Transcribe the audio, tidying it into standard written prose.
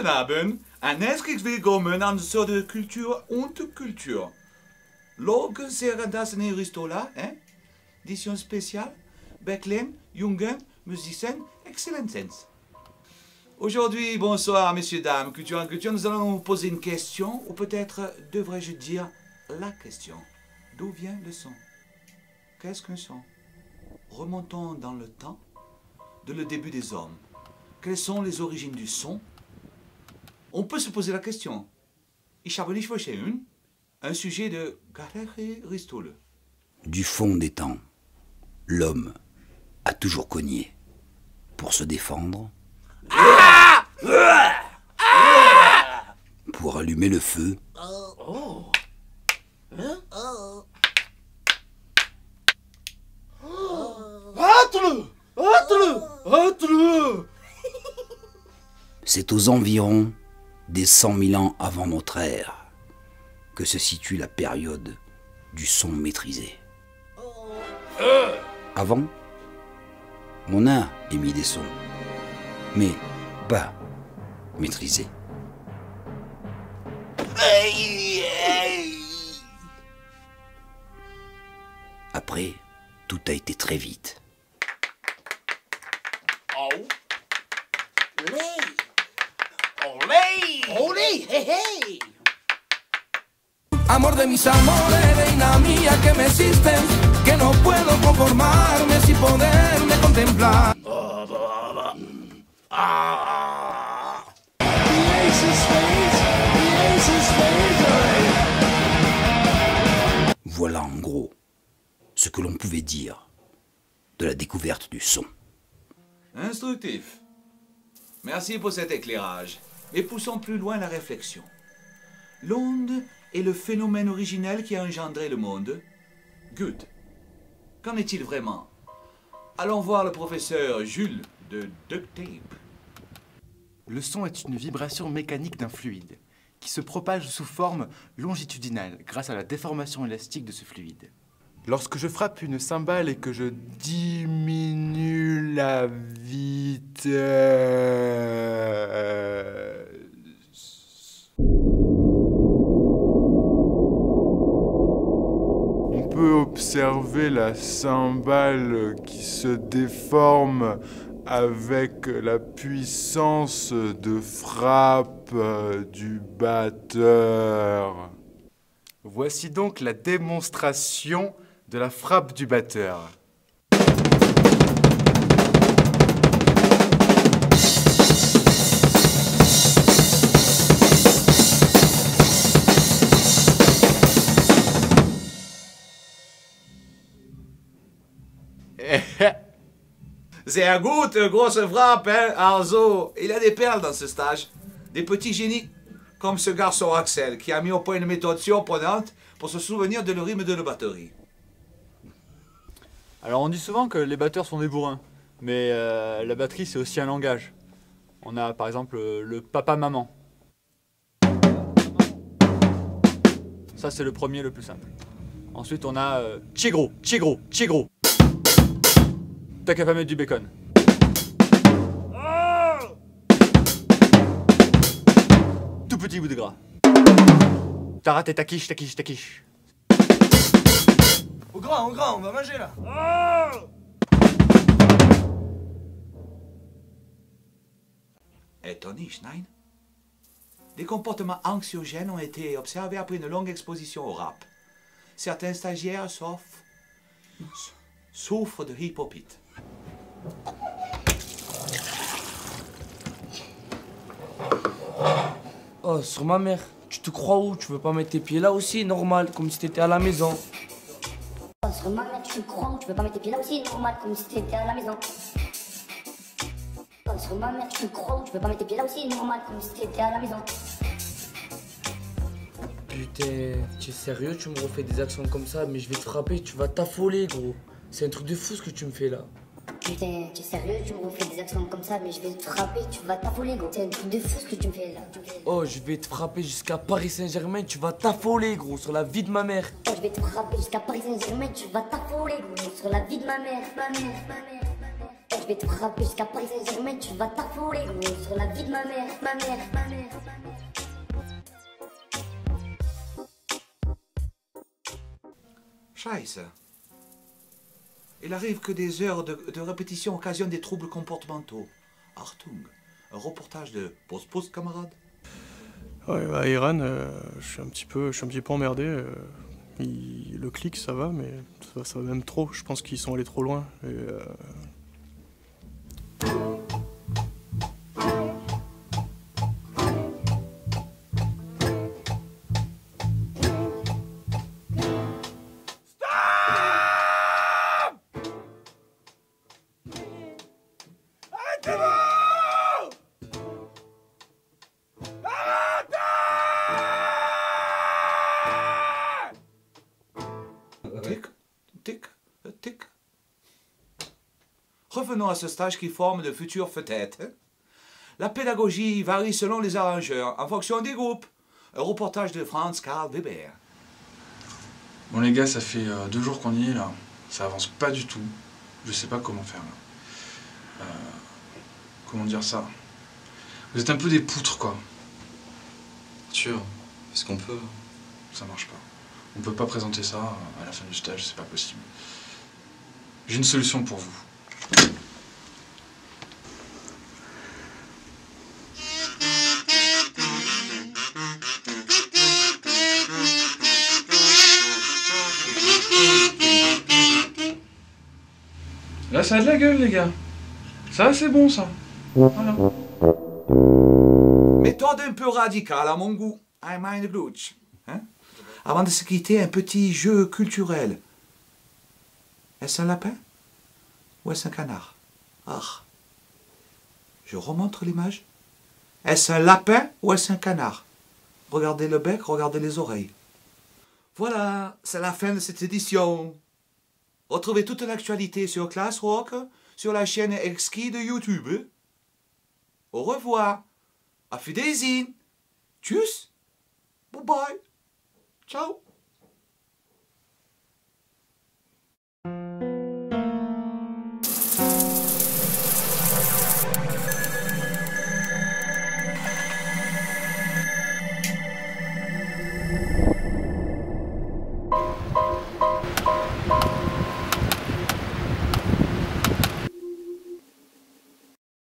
Guten Abend, en herzlich willkommen an de Cultuur und Cultuur. Logen zeggen dat ze een ristola, hein? Edition spéciale, Becklem, Jungen, musiciens, excellentens. Aujourd'hui, bonsoir messieurs, dames, Culture en Culture, nous allons vous poser une question, ou peut-être devrais-je dire la question. D'où vient le son? Qu'est-ce qu'un son? Remontons dans le temps, de le début des hommes. Quelles sont les origines du son? On peut se poser la question. Ich habe nicht verstanden. Un sujet de Galerie Ristole. Du fond des temps, l'homme a toujours cogné. Pour se défendre, pour allumer le feu, c'est aux environs des 100 000 ans avant notre ère que se situe la période du son maîtrisé. Avant, on a émis des sons, mais pas maîtrisés. Après, tout a été très vite. Olé, hey, hey. Amor de mis amores, reina mía que me existes, que no puedo conformarme sin poderme contemplar. Voilà en gros ce que l'on pouvait dire de la découverte du son. Instructif. Merci pour cet éclairage. Et poussons plus loin la réflexion. L'onde est le phénomène originel qui a engendré le monde. Good. Qu'en est-il vraiment? Allons voir le professeur Jules de Duct Tape. Le son est une vibration mécanique d'un fluide qui se propage sous forme longitudinale grâce à la déformation élastique de ce fluide. Lorsque je frappe une cymbale et que je diminue la vitesse, on peut observer la cymbale qui se déforme avec la puissance de frappe du batteur. Voici donc la démonstration de la frappe du batteur. Sehr gut, grosse frappe, hein, Arzo. Il y a des perles dans ce stage. Des petits génies, comme ce garçon Axel, qui a mis au point une méthode surprenante pour se souvenir de le rythme de la batterie. Alors on dit souvent que les batteurs sont des bourrins, mais la batterie c'est aussi un langage. On a par exemple le papa-maman. Ça c'est le premier, le plus simple. Ensuite on a Chigro, Chigro, Chigro. T'as qu'à pas mettre du bacon. Tout petit bout de gras. T'as raté ta quiche, ta quiche, ta quiche. Au grand, on va manger là. Étonné, Schneid. Des comportements anxiogènes ont été observés après une longue exposition au rap. Certains stagiaires souffrent de hypopite. Oh, sur ma mère, tu te crois où? Tu veux pas mettre tes pieds là aussi, normal, comme si t'étais à la maison. Oh, sur ma mère, tu te crois où? Tu veux pas mettre tes pieds là aussi, normal, comme si t'étais à la maison. Oh, sur ma mère, tu te crois où? Tu veux pas mettre tes pieds là aussi, normal, comme si t'étais à la maison. Putain, tu es sérieux? Tu me refais des actions comme ça, mais je vais te frapper, tu vas t'affoler, gros. C'est un truc de fou ce que tu me fais là. Putain, tu es sérieux? Tu me refais des actions comme ça, mais je vais te frapper, tu vas t'affoler, gros. C'est un truc de fou ce que tu me fais là. Oh, je vais te frapper jusqu'à Paris Saint-Germain, tu vas t'affoler, gros, sur la vie de ma mère. Oh, je vais te frapper jusqu'à Paris Saint-Germain, tu vas t'affoler, gros, sur la vie de ma mère, ma mère, ma mère, ma mère. je vais te frapper jusqu'à Paris Saint-Germain, tu vas t'affoler gros, sur la vie de ma mère, ma mère, ma mère. Scheiße. Il arrive que des heures de répétition occasionnent des troubles comportementaux. Achtung, un reportage de Post camarade. Ouais, à Iran, je suis un petit peu emmerdé. Le clic, ça va, mais ça va même trop. Je pense qu'ils sont allés trop loin. Tic, tic, tic. Revenons à ce stage qui forme de futures vedettes. La pédagogie varie selon les arrangeurs, en fonction des groupes. Un reportage de Franz Karl Weber. Bon les gars, ça fait 2 jours qu'on y est là. Ça avance pas du tout. Je sais pas comment faire là. Comment dire ça? Vous êtes un peu des poutres quoi. Sûr, est-ce qu'on peut? Ça marche pas. On peut pas présenter ça à la fin du stage, c'est pas possible. J'ai une solution pour vous. Là, ça a de la gueule, les gars. Ça, c'est bon, ça. Voilà. Méthode un peu radicale à mon goût. I mind glutch. Hein? Avant de se quitter, un petit jeu culturel. Est-ce un lapin ou est-ce un canard? Ah. Je remontre l'image. Est-ce un lapin ou est-ce un canard? Regardez le bec, regardez les oreilles. Voilà, c'est la fin de cette édition. Retrouvez toute l'actualité sur ClassRock, sur la chaîne Exquis de YouTube. Au revoir. Auf Wiedersehen. Tschüss. Bye bye. Ciao.